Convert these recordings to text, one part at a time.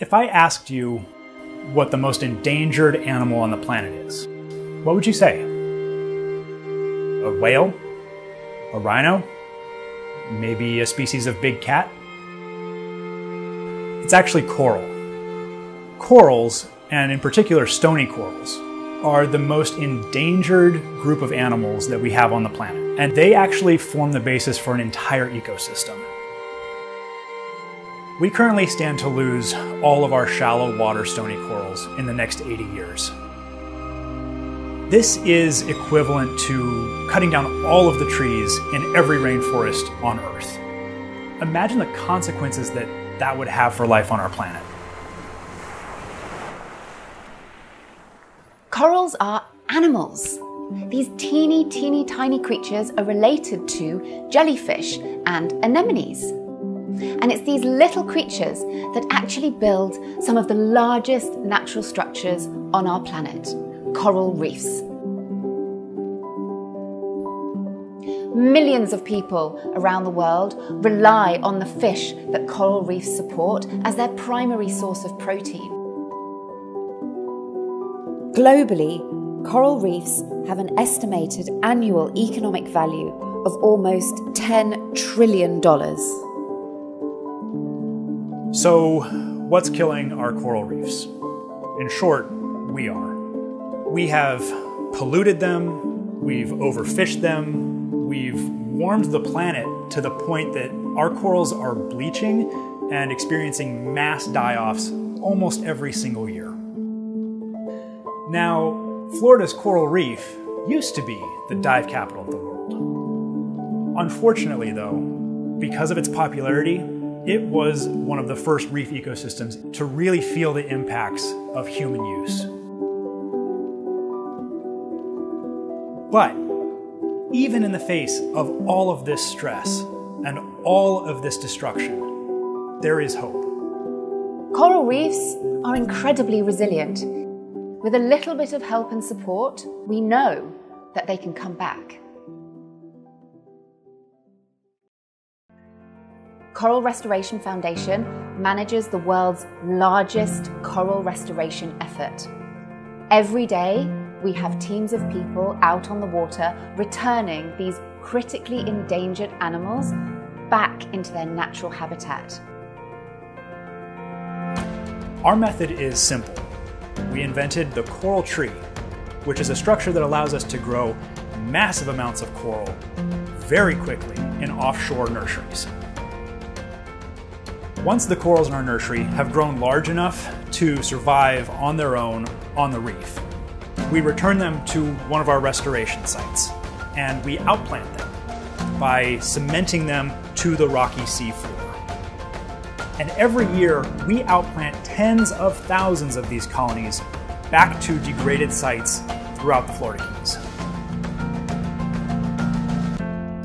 If I asked you what the most endangered animal on the planet is, what would you say? A whale? A rhino? Maybe a species of big cat? It's actually coral. Corals, and in particular stony corals, are the most endangered group of animals that we have on the planet. And they actually form the basis for an entire ecosystem. We currently stand to lose all of our shallow water stony corals in the next 80 years. This is equivalent to cutting down all of the trees in every rainforest on Earth. Imagine the consequences that would have for life on our planet. Corals are animals. These teeny tiny creatures are related to jellyfish and anemones. And it's these little creatures that actually build some of the largest natural structures on our planet, coral reefs. Millions of people around the world rely on the fish that coral reefs support as their primary source of protein. Globally, coral reefs have an estimated annual economic value of almost $10 trillion. So, what's killing our coral reefs? In short, we are. We have polluted them, we've overfished them, we've warmed the planet to the point that our corals are bleaching and experiencing mass die-offs almost every single year. Now, Florida's coral reef used to be the dive capital of the world. Unfortunately, though, because of its popularity, it was one of the first reef ecosystems to really feel the impacts of human use. But even in the face of all of this stress and all of this destruction, there is hope. Coral reefs are incredibly resilient. With a little bit of help and support, we know that they can come back. Coral Restoration Foundation manages the world's largest coral restoration effort. Every day, we have teams of people out on the water returning these critically endangered animals back into their natural habitat. Our method is simple. We invented the coral tree, which is a structure that allows us to grow massive amounts of coral very quickly in offshore nurseries. Once the corals in our nursery have grown large enough to survive on their own on the reef, we return them to one of our restoration sites, and we outplant them by cementing them to the rocky seafloor. And every year, we outplant tens of thousands of these colonies back to degraded sites throughout the Florida Keys.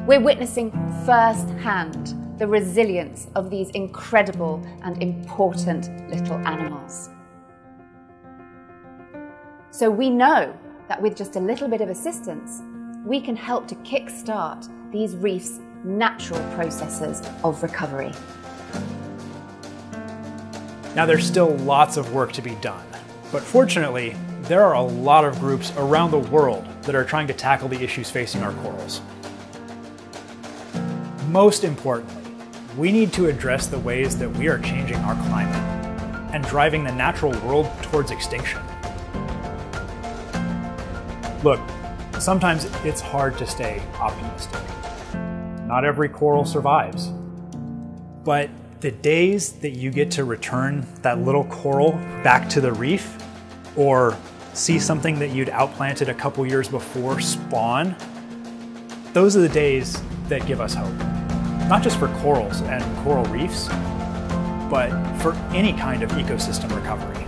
We're witnessing firsthand the resilience of these incredible and important little animals. So we know that with just a little bit of assistance, we can help to kickstart these reefs' natural processes of recovery. Now, there's still lots of work to be done, but fortunately, there are a lot of groups around the world that are trying to tackle the issues facing our corals. Most importantly, we need to address the ways that we are changing our climate and driving the natural world towards extinction. Look, sometimes it's hard to stay optimistic. Not every coral survives. But the days that you get to return that little coral back to the reef, or see something that you'd outplanted a couple years before spawn, those are the days that give us hope. Not just for corals and coral reefs, but for any kind of ecosystem recovery.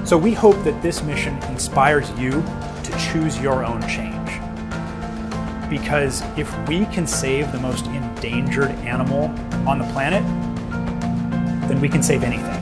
So we hope that this mission inspires you to choose your own change. Because if we can save the most endangered animal on the planet, then we can save anything.